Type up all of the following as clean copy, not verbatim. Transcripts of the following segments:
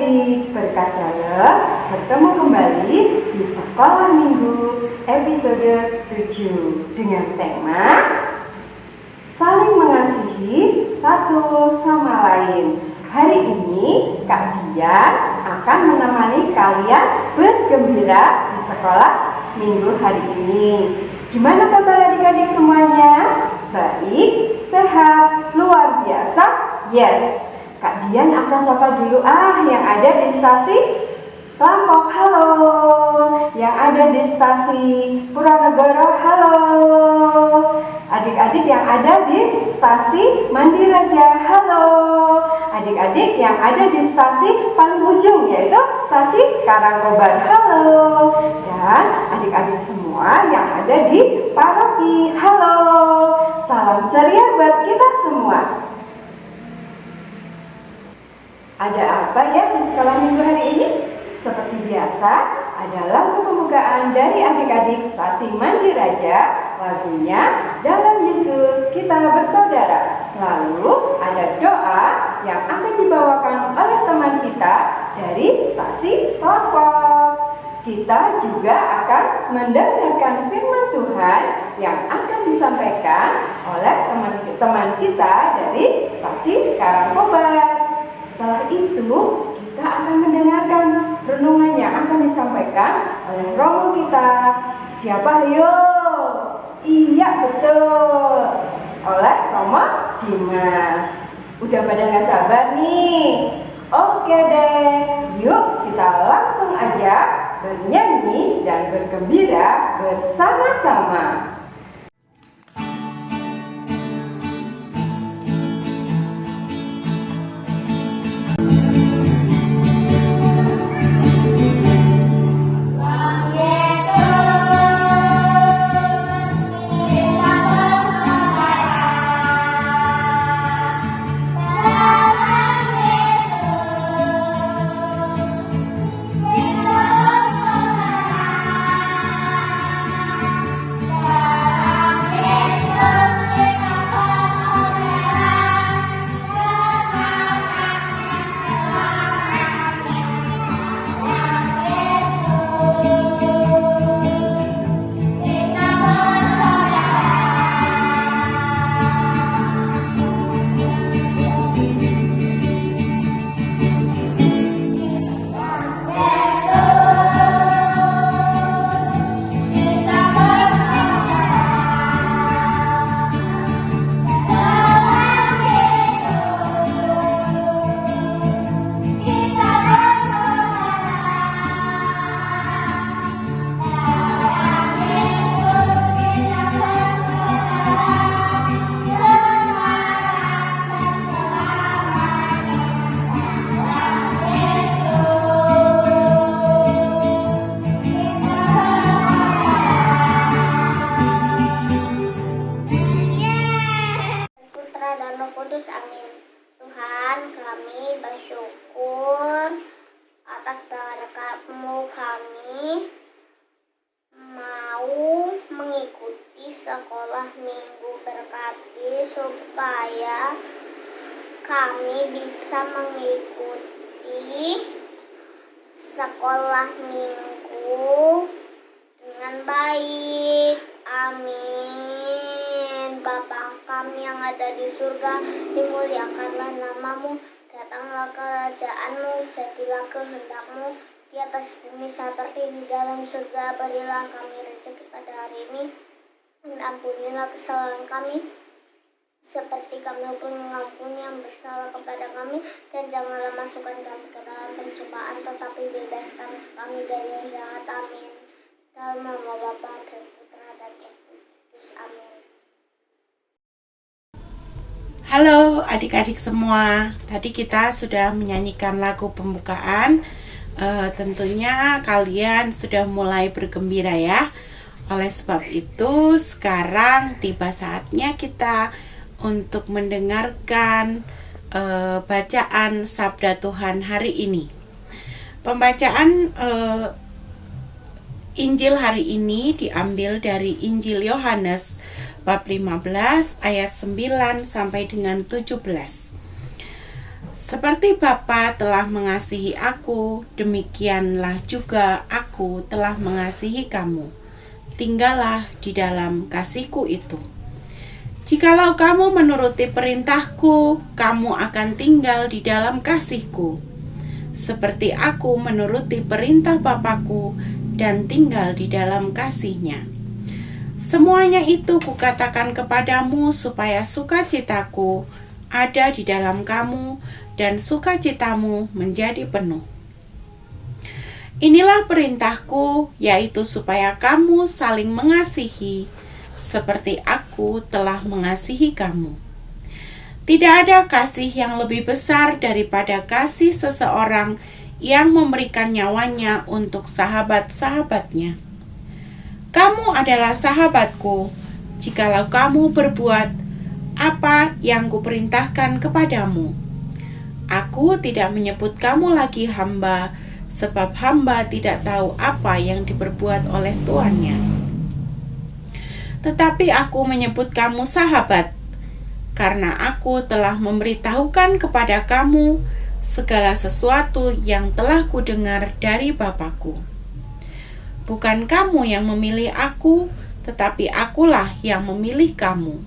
adik-adik, berkat dalam bertemu kembali di Sekolah Minggu episode 7 dengan tema Saling Mengasihi Satu Sama Lain. Hari ini Kak Dian akan menemani kalian bergembira di Sekolah Minggu hari ini. Gimana kabar adik-adik semuanya? Baik, sehat, luar biasa? Yes. Kak Dian akan sapa dulu yang ada di stasi Lampok, halo. Yang ada di stasi Purworejo, halo. Adik-adik yang ada di stasi Mandiraja, halo. Adik-adik yang ada di stasi paling ujung, yaitu stasi Karangkobar, halo. Dan adik-adik semua yang ada di Paroki, halo. Salam ceria buat kita semua. Ada apa ya di sekolah minggu hari ini? Seperti biasa, ada lagu pembukaan dari adik-adik stasi Mandiraja. Lagunya Dalam Yesus Kita Bersaudara. Lalu ada doa yang akan dibawakan oleh teman kita dari stasi Lampok. Kita juga akan mendengarkan firman Tuhan yang akan disampaikan oleh teman-teman kita dari stasi Karangkobar. Setelah itu, kita akan mendengarkan renungan yang akan disampaikan oleh romo kita. Siapa Leo? Iya, betul. Oleh Romo Dimas. Udah pada gak sabar nih? Oke deh, yuk kita langsung aja bernyanyi dan bergembira bersama-sama. Amin. Tuhan, kami bersyukur atas berkat-Mu. Kami mau mengikuti sekolah minggu. Berkati supaya kami bisa mengikuti sekolah minggu dengan baik. Amin. Bapa kami yang ada di surga, dimuliakanlah nama-Mu, datanglah kerajaan-Mu, jadilah kehendak-Mu di atas bumi seperti di dalam surga. Berilah kami rezeki pada hari ini, dan ampunilah kesalahan kami seperti kami pun mengampuni yang bersalah kepada kami, dan janganlah masukkan kami ke dalam pencobaan, tetapi bebaskan kami dari yang jahat. Amin. Dalam nama Bapa dan Putra dan Roh Kudus. Amin. Halo adik-adik semua, tadi kita sudah menyanyikan lagu pembukaan. Tentunya kalian sudah mulai bergembira ya. Oleh sebab itu sekarang tiba saatnya kita untuk mendengarkan bacaan Sabda Tuhan hari ini. Pembacaan Injil hari ini diambil dari Injil Yohanes bab 15 ayat 9 sampai dengan 17. Seperti Bapa telah mengasihi aku, demikianlah juga aku telah mengasihi kamu. Tinggallah di dalam kasih-Ku itu. Jikalau kamu menuruti perintah-Ku, kamu akan tinggal di dalam kasih-Ku. Seperti aku menuruti perintah Bapa-Ku dan tinggal di dalam kasih-Nya. Semuanya itu kukatakan kepadamu supaya sukacitaku ada di dalam kamu dan sukacitamu menjadi penuh. Inilah perintahku, yaitu supaya kamu saling mengasihi, seperti aku telah mengasihi kamu. Tidak ada kasih yang lebih besar daripada kasih seseorang yang memberikan nyawanya untuk sahabat-sahabatnya. Kamu adalah sahabatku, jikalau kamu berbuat apa yang kuperintahkan kepadamu. Aku tidak menyebut kamu lagi hamba, sebab hamba tidak tahu apa yang diperbuat oleh tuannya. Tetapi aku menyebut kamu sahabat, karena aku telah memberitahukan kepada kamu segala sesuatu yang telah kudengar dari Bapa-Ku. Bukan kamu yang memilih aku, tetapi akulah yang memilih kamu.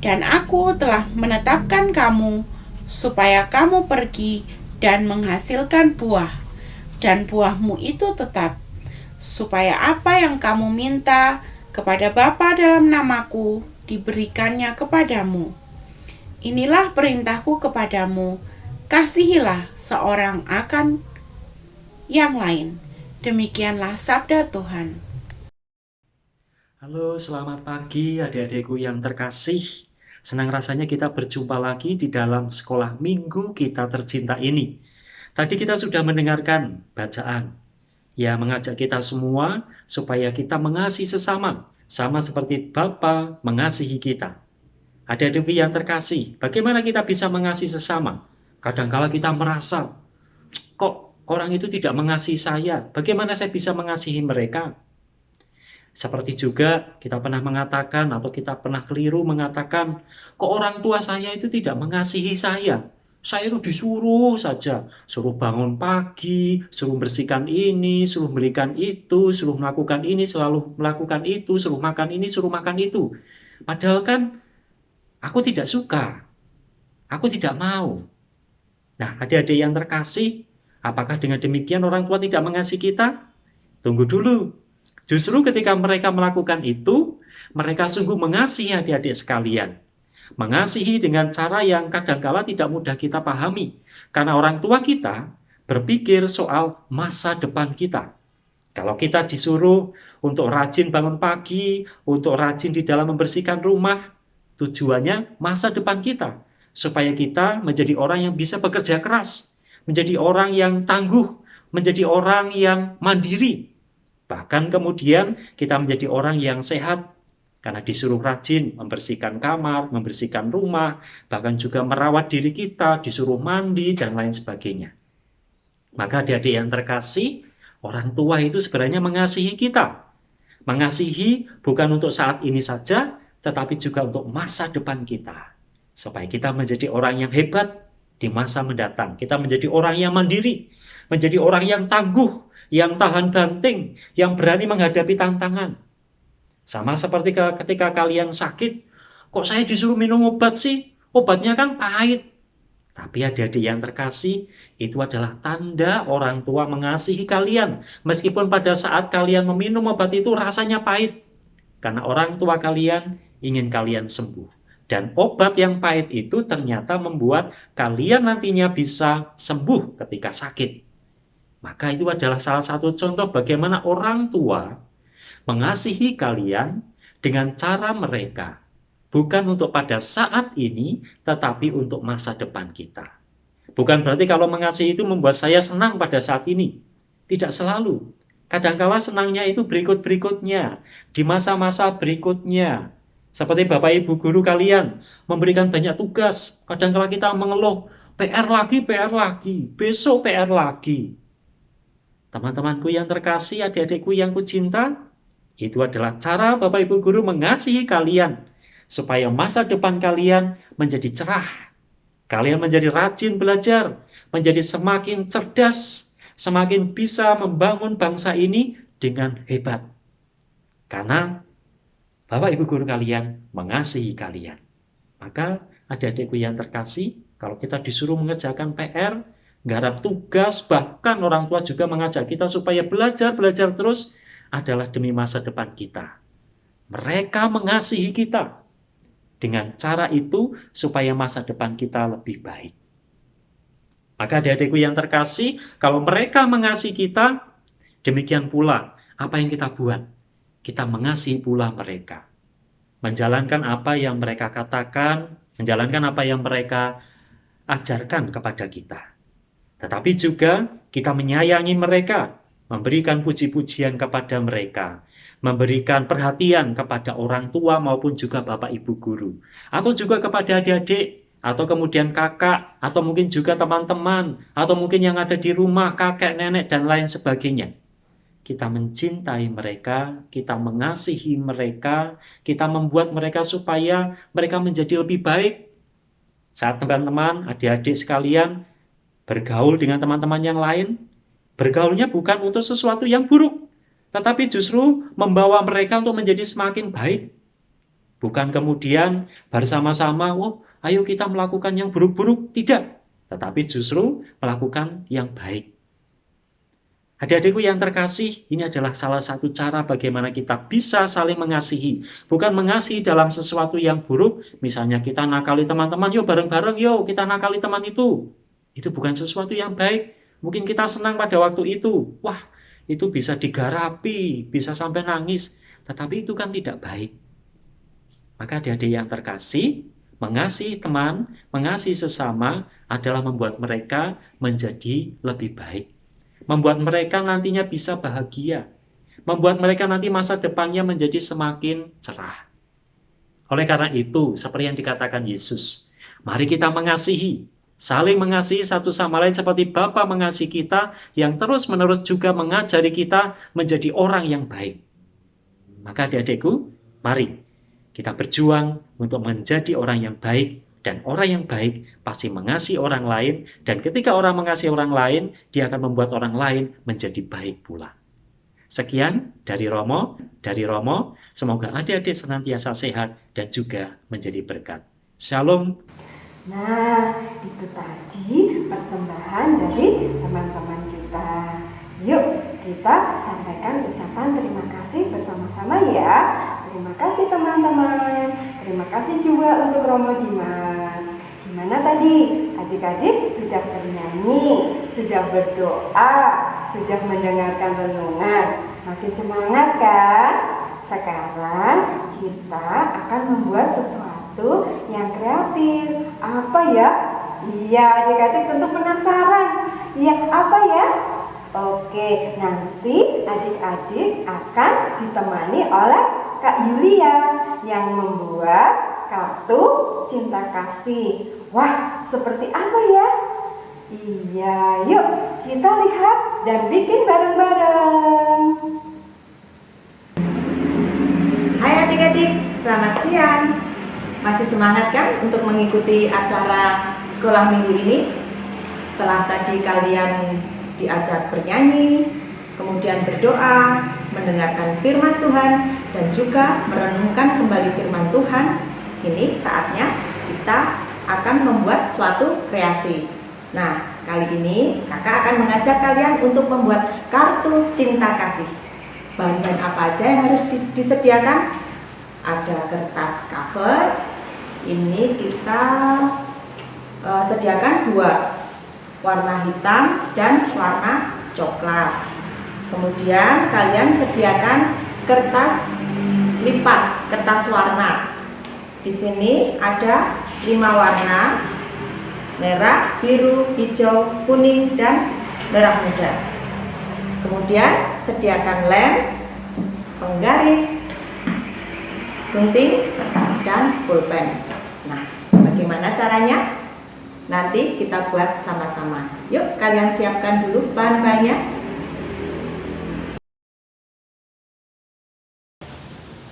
Dan aku telah menetapkan kamu, supaya kamu pergi dan menghasilkan buah, dan buahmu itu tetap, supaya apa yang kamu minta kepada Bapa dalam namaku, diberikannya kepadamu. Inilah perintahku kepadamu, kasihilah seorang akan yang lain. Demikianlah sabda Tuhan. Halo, selamat pagi adik-adikku yang terkasih. Senang rasanya kita berjumpa lagi di dalam sekolah minggu kita tercinta ini. Tadi kita sudah mendengarkan bacaan yang mengajak kita semua supaya kita mengasihi sesama, sama seperti Bapa mengasihi kita. Adik-adikku yang terkasih, bagaimana kita bisa mengasihi sesama? Kadangkala kita merasa, kok orang itu tidak mengasihi saya? Bagaimana saya bisa mengasihi mereka? Seperti juga kita pernah mengatakan atau kita pernah keliru mengatakan, kok orang tua saya itu tidak mengasihi saya? Saya itu disuruh saja, suruh bangun pagi, suruh bersihkan ini, suruh belikan itu, suruh melakukan ini, selalu melakukan itu, suruh makan ini, suruh makan itu. Padahal kan aku tidak suka, aku tidak mau. Nah, adik-adik yang terkasih, apakah dengan demikian orang tua tidak mengasihi kita? Tunggu dulu. Justru ketika mereka melakukan itu, mereka sungguh mengasihi adik-adik sekalian. Mengasihi dengan cara yang kadangkala tidak mudah kita pahami. Karena orang tua kita berpikir soal masa depan kita. Kalau kita disuruh untuk rajin bangun pagi, untuk rajin di dalam membersihkan rumah, tujuannya masa depan kita. Supaya kita menjadi orang yang bisa bekerja keras, menjadi orang yang tangguh, menjadi orang yang mandiri. Bahkan kemudian kita menjadi orang yang sehat karena disuruh rajin membersihkan kamar, membersihkan rumah, bahkan juga merawat diri kita, disuruh mandi, dan lain sebagainya. Maka adik-adik yang terkasih, orang tua itu sebenarnya mengasihi kita. Mengasihi bukan untuk saat ini saja, tetapi juga untuk masa depan kita. Supaya kita menjadi orang yang hebat di masa mendatang. Kita menjadi orang yang mandiri, menjadi orang yang tangguh, yang tahan banting, yang berani menghadapi tantangan. Sama seperti ketika kalian sakit, kok saya disuruh minum obat sih? Obatnya kan pahit. Tapi adik-adik yang terkasih, itu adalah tanda orang tua mengasihi kalian. Meskipun pada saat kalian meminum obat itu rasanya pahit. Karena orang tua kalian ingin kalian sembuh. Dan obat yang pahit itu ternyata membuat kalian nantinya bisa sembuh ketika sakit. Maka itu adalah salah satu contoh bagaimana orang tua mengasihi kalian dengan cara mereka. Bukan untuk pada saat ini, tetapi untuk masa depan kita. Bukan berarti kalau mengasihi itu membuat saya senang pada saat ini. Tidak selalu. Kadangkala senangnya itu berikut-berikutnya, di masa-masa berikutnya. Seperti Bapak Ibu guru kalian memberikan banyak tugas. Kadangkala kita mengeluh, PR lagi, besok PR lagi. Teman-temanku yang terkasih, adik-adikku yang kucinta, itu adalah cara Bapak Ibu guru mengasihi kalian, supaya masa depan kalian menjadi cerah, Kalian menjadi rajin belajar, menjadi semakin cerdas, semakin bisa membangun bangsa ini dengan hebat. Karena Bapak Ibu guru kalian mengasihi kalian. Maka adik-adikku yang terkasih, kalau kita disuruh mengerjakan PR, garap tugas, bahkan orang tua juga mengajak kita supaya belajar terus, adalah demi masa depan kita. Mereka mengasihi kita. Dengan cara itu, supaya masa depan kita lebih baik. Maka adik-adikku yang terkasih, kalau mereka mengasihi kita, demikian pula apa yang kita buat. Kita mengasihi pula mereka. Menjalankan apa yang mereka katakan, menjalankan apa yang mereka ajarkan kepada kita. Tetapi juga kita menyayangi mereka, memberikan puji-pujian kepada mereka, memberikan perhatian kepada orang tua maupun juga bapak ibu guru, atau juga kepada adik-adik, atau kemudian kakak, atau mungkin juga teman-teman, atau mungkin yang ada di rumah, kakek, nenek, dan lain sebagainya. Kita mencintai mereka, kita mengasihi mereka, kita membuat mereka supaya mereka menjadi lebih baik. Saat teman-teman, adik-adik sekalian bergaul dengan teman-teman yang lain, bergaulnya bukan untuk sesuatu yang buruk, tetapi justru membawa mereka untuk menjadi semakin baik. Bukan kemudian bersama-sama, ayo kita melakukan yang buruk-buruk, tidak. Tetapi justru melakukan yang baik. Adik-adikku yang terkasih, ini adalah salah satu cara bagaimana kita bisa saling mengasihi. Bukan mengasihi dalam sesuatu yang buruk, misalnya kita nakali teman-teman, yuk bareng-bareng, yuk kita nakali teman itu. Itu bukan sesuatu yang baik. Mungkin kita senang pada waktu itu. Wah, itu bisa digarapi, bisa sampai nangis. Tetapi itu kan tidak baik. Maka adik-adik yang terkasih, mengasihi teman, mengasihi sesama adalah membuat mereka menjadi lebih baik. Membuat mereka nantinya bisa bahagia. Membuat mereka nanti masa depannya menjadi semakin cerah. Oleh karena itu, seperti yang dikatakan Yesus, mari kita mengasihi, saling mengasihi satu sama lain seperti Bapa mengasihi kita, yang terus-menerus juga mengajari kita menjadi orang yang baik. Maka adik-adikku, mari kita berjuang untuk menjadi orang yang baik. Dan orang yang baik pasti mengasihi orang lain. Dan ketika orang mengasihi orang lain, dia akan membuat orang lain menjadi baik pula. Sekian dari Romo. Semoga adik-adik senantiasa sehat dan juga menjadi berkat. Shalom. Nah, itu tadi persembahan dari teman-teman kita. Yuk, kita sampaikan ucapan terima kasih bersama-sama ya. Terima kasih teman-teman. Terima kasih juga untuk Romo Dimas. Gimana tadi? Adik-adik sudah bernyanyi, sudah berdoa, sudah mendengarkan renungan. Makin semangat kan? Sekarang kita akan membuat sesuatu yang kreatif. Apa ya? Iya, adik-adik tentu penasaran. Iya, apa ya? Oke, nanti adik-adik akan ditemani oleh Kak Yulia yang membuat kartu cinta kasih. Wah, seperti apa ya? Iya, yuk kita lihat dan bikin bareng-bareng. Hai adik-adik, selamat siang. Masih semangat kan untuk mengikuti acara sekolah minggu ini? Setelah tadi kalian diajak bernyanyi, kemudian berdoa, mendengarkan firman Tuhan, dan juga merenungkan kembali firman Tuhan, ini saatnya kita akan membuat suatu kreasi. Nah, kali ini kakak akan mengajak kalian untuk membuat kartu cinta kasih. Bahan-bahan apa aja yang harus disediakan? Ada kertas cover, ini kita sediakan dua, warna hitam dan warna coklat. Kemudian kalian sediakan kertas lipat, kertas warna. Di sini ada 5 warna: merah, biru, hijau, kuning, dan merah muda. Kemudian sediakan lem, penggaris, gunting, dan pulpen. Nah, bagaimana caranya? Nanti kita buat sama-sama. Yuk, kalian siapkan dulu bahan-bahannya.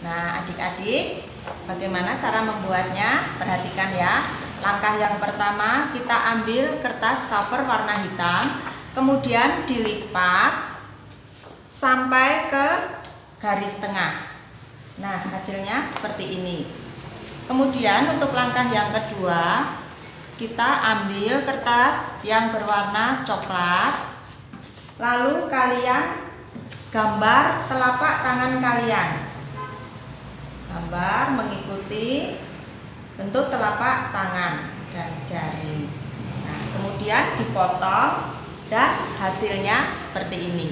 Nah, adik-adik, bagaimana cara membuatnya? Perhatikan ya. langkah yang pertama kita ambil kertas cover warna hitam, kemudian dilipat sampai ke garis tengah. Nah, hasilnya seperti ini. Kemudian untuk langkah yang kedua, kita ambil kertas yang berwarna coklat, lalu kalian gambar telapak tangan kalian. Gambar mengikuti bentuk telapak tangan dan jari. Nah, kemudian dipotong dan hasilnya seperti ini.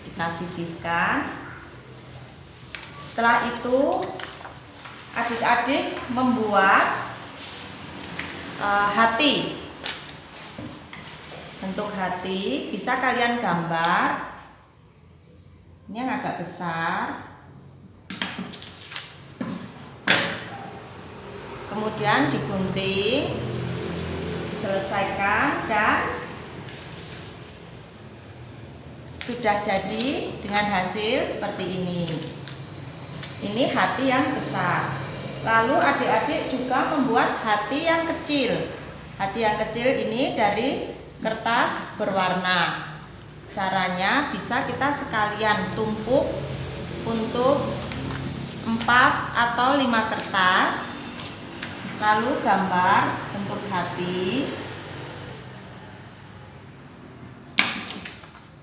Kita sisihkan. Setelah itu adik-adik membuat hati. Bentuk hati bisa kalian gambar. Ini yang agak besar. Kemudian digunting, diselesaikan dan sudah jadi dengan hasil seperti ini. Ini hati yang besar. Lalu adik-adik juga membuat hati yang kecil. Hati yang kecil ini dari kertas berwarna. Caranya bisa kita sekalian tumpuk untuk 4 atau 5 kertas. Lalu gambar bentuk hati.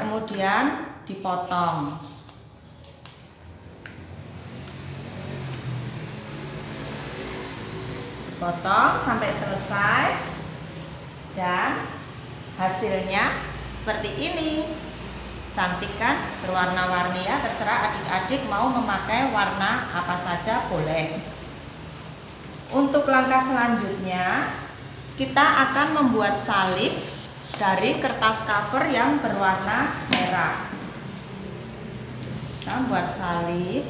Kemudian dipotong. Potong sampai selesai dan hasilnya seperti ini. Cantik kan, berwarna-warni ya, terserah adik-adik mau memakai warna apa saja boleh. Untuk langkah selanjutnya kita akan membuat salib dari kertas cover yang berwarna merah. Kita buat salib.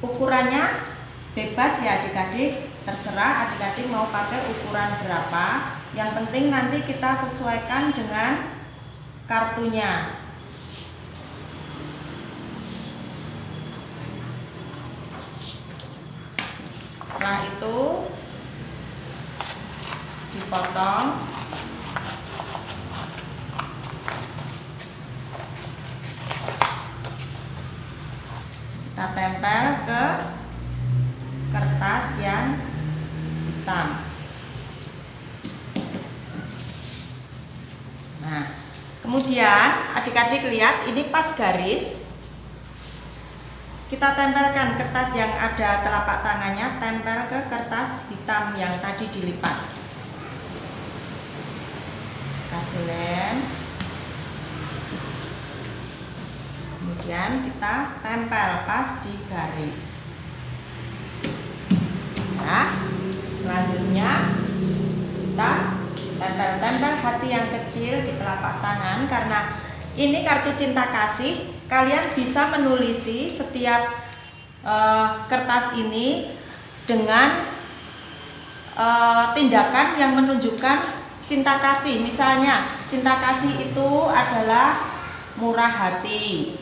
Ukurannya bebas ya adik-adik, terserah adik-adik mau pakai ukuran berapa. Yang penting nanti kita sesuaikan dengan kartunya. Setelah itu dipotong. Kita tempel ke kertas yang hitam. Nah, kemudian adik-adik lihat ini pas garis. Kita tempelkan kertas yang ada telapak tangannya, tempel ke kertas hitam yang tadi dilipat. Kasih lem. Kemudian kita tempel pas di garis. Nah, selanjutnya kita tempel-tempel hati yang kecil di telapak tangan. Karena ini kartu cinta kasih, kalian bisa menulisi setiap kertas ini dengan tindakan yang menunjukkan cinta kasih. Misalnya, cinta kasih itu adalah murah hati,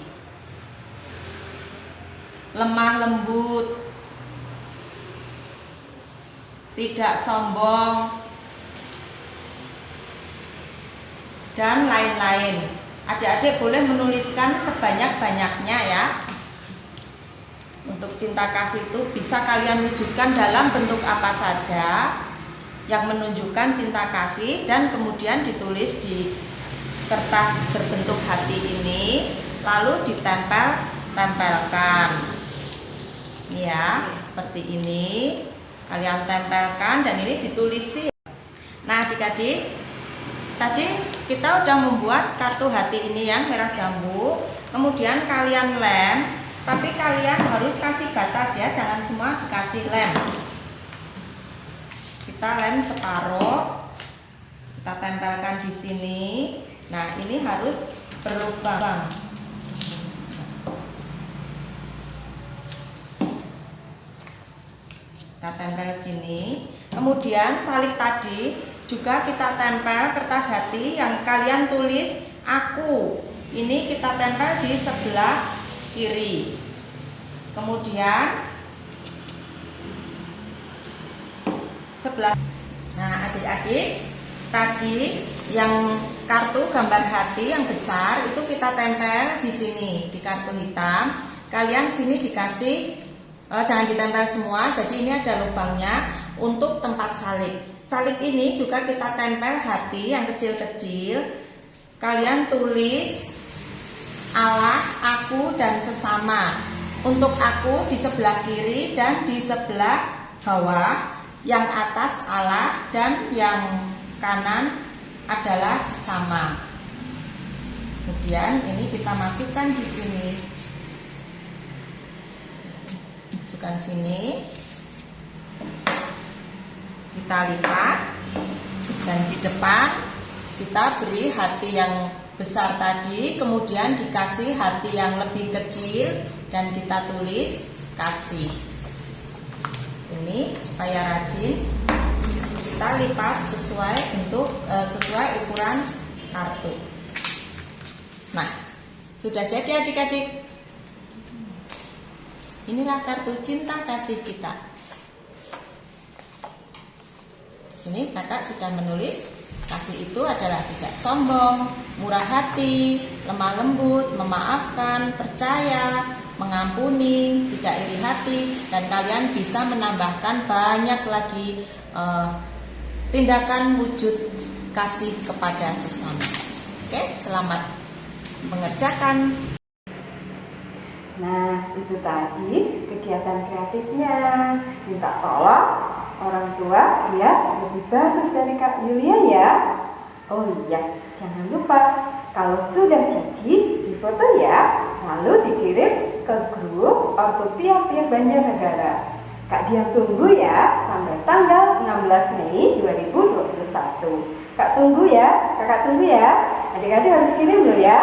lemah lembut, tidak sombong, dan lain-lain. Adik-adik boleh menuliskan sebanyak-banyaknya ya. Untuk cinta kasih itu bisa kalian wujudkan dalam bentuk apa saja yang menunjukkan cinta kasih, dan kemudian ditulis di kertas berbentuk hati ini, lalu ditempelkan. Ya, seperti ini. Kalian tempelkan dan ini ditulisi. Nah, adik-adik, tadi kita udah membuat kartu hati ini yang merah jambu. Kemudian kalian lem, tapi kalian harus kasih batas ya, jangan semua dikasih lem. Kita lem separuh, kita tempelkan di sini. Nah, ini harus berlubang. Kita tempel sini. Kemudian salib tadi juga kita tempel kertas hati yang kalian tulis aku. Ini kita tempel di sebelah kiri. Kemudian sebelah. Nah, adik-adik, tadi yang kartu gambar hati yang besar itu kita tempel di sini di kartu hitam. Kalian sini dikasih jangan ditempel semua, jadi ini ada lubangnya untuk tempat salib. Salib ini juga kita tempel hati yang kecil-kecil. Kalian tulis Allah, aku, dan sesama. Untuk aku di sebelah kiri dan di sebelah bawah, yang atas Allah dan yang kanan adalah sesama. Kemudian ini kita masukkan di sini. Masukkan sini. Kita lipat dan di depan kita beri hati yang besar tadi, kemudian dikasih hati yang lebih kecil dan kita tulis kasih. Ini supaya rajin kita lipat sesuai bentuk sesuai ukuran kartu. Nah, sudah jadi adik-adik. Inilah kartu cinta kasih kita. Di sini kakak sudah menulis kasih itu adalah tidak sombong, murah hati, lemah lembut, memaafkan, percaya, mengampuni, tidak iri hati, dan kalian bisa menambahkan banyak lagi tindakan wujud kasih kepada sesama. Oke, selamat mengerjakan. Nah, itu tadi kegiatan kreatifnya. Minta tolong orang tua biar lebih bagus dari Kak Yulia ya. Oh iya, jangan lupa kalau sudah jadi difoto ya, lalu dikirim ke grup Ortopia Pia Banjarnegara. Kak Dian tunggu ya sampai tanggal 16 Mei 2021. Kak tunggu ya, kakak tunggu ya. Adik-adik harus kirim loh ya.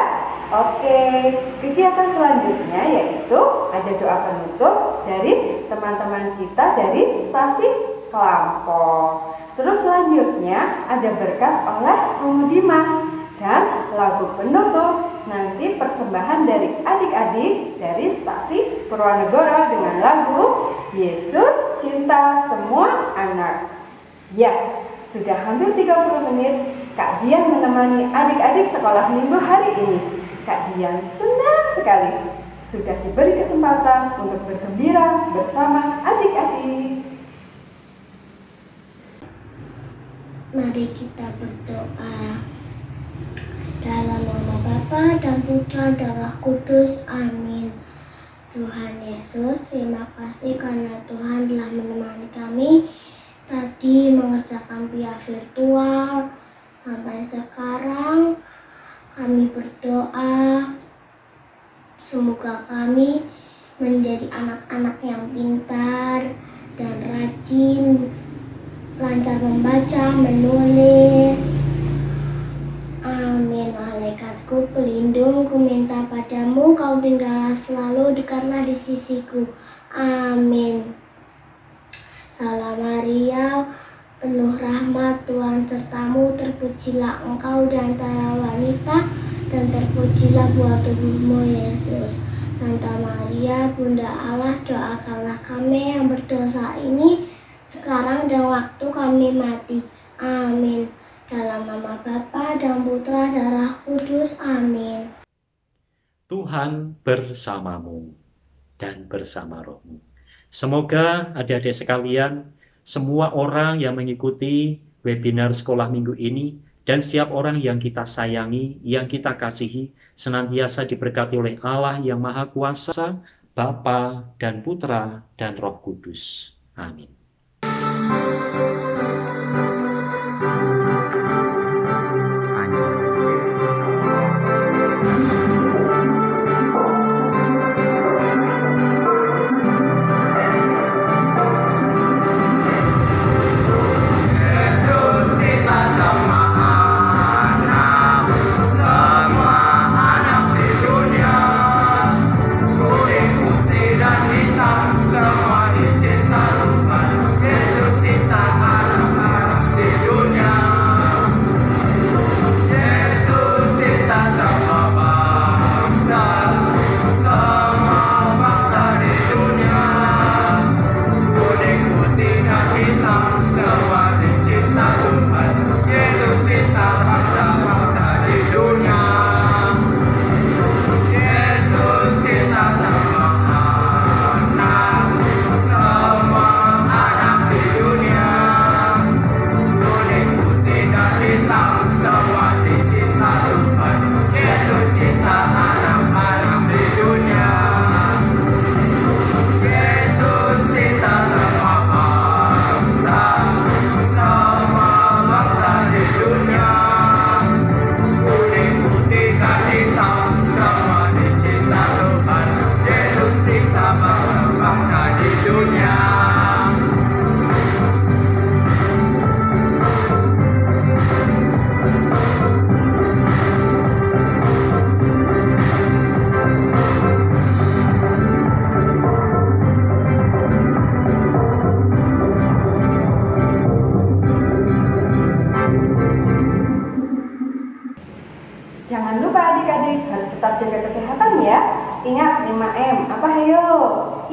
Oke, kegiatan selanjutnya yaitu ada doa penutup dari teman-teman kita dari stasi Kelampok. Terus selanjutnya ada berkat oleh Romo Dimas dan lagu penutup nanti persembahan dari adik-adik dari stasi Purwanegara dengan lagu Yesus Cinta Semua Anak. Ya, sudah hampir 30 menit Kak Dian menemani adik-adik sekolah minggu hari ini. Kak Dian senang sekali sudah diberi kesempatan untuk bergembira bersama adik-adik. Mari kita berdoa. Dalam nama Bapa dan Putra dan Roh Kudus, amin. Tuhan Yesus, terima kasih karena Tuhan telah menemani kami tadi mengerjakan via virtual. Sampai sekarang kami berdoa semoga kami menjadi anak-anak yang pintar dan rajin, lancar membaca, menulis. Amin. Malaikatku pelindung, ku minta padamu, kau tinggallah selalu, dekatlah di sisiku. Amin. Salam Maria, penuh rahmat, Tuhan sertamu, terpujilah engkau di antara wanita, dan terpujilah buah tubuhmu, Yesus. Santa Maria, Bunda Allah, doakanlah kami yang berdosa ini, sekarang dan waktu kami mati. Amin. Dalam nama Bapa dan Putra dan Roh Kudus. Amin. Tuhan bersamamu dan bersama rohmu. Semoga adik-adik sekalian, semua orang yang mengikuti webinar sekolah minggu ini, dan setiap orang yang kita sayangi, yang kita kasihi, senantiasa diberkati oleh Allah yang Maha Kuasa, Bapa dan Putra dan Roh Kudus. Amin. Semua dicinta Tuhan, Yesus cinta cucunya. Jangan lupa adik-adik harus tetap jaga kesehatan ya. Ingat 5M, apa ayo?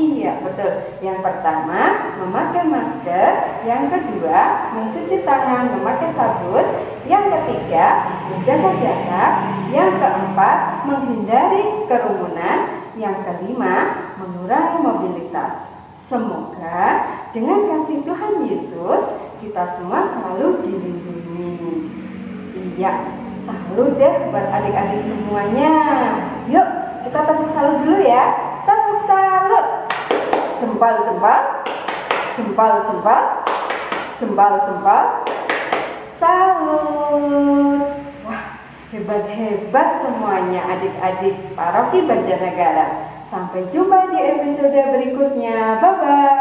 Iya betul. Yang pertama memakai masker, yang kedua mencuci tangan memakai sabun, yang ketiga menjaga jarak, yang keempat menghindari kerumunan, yang kelima mengurangi mobilitas. Semoga dengan kasih Tuhan Yesus kita semua selalu dilindungi. Iya. Salut deh buat adik-adik semuanya. Yuk, kita tepuk salut dulu ya. Tepuk salut. Jempol-jempol. Jempol-jempol. Jempol-jempol. Salut. Wah, hebat-hebat semuanya adik-adik Paroki Banjarnegara. Sampai jumpa di episode berikutnya. Bye-bye.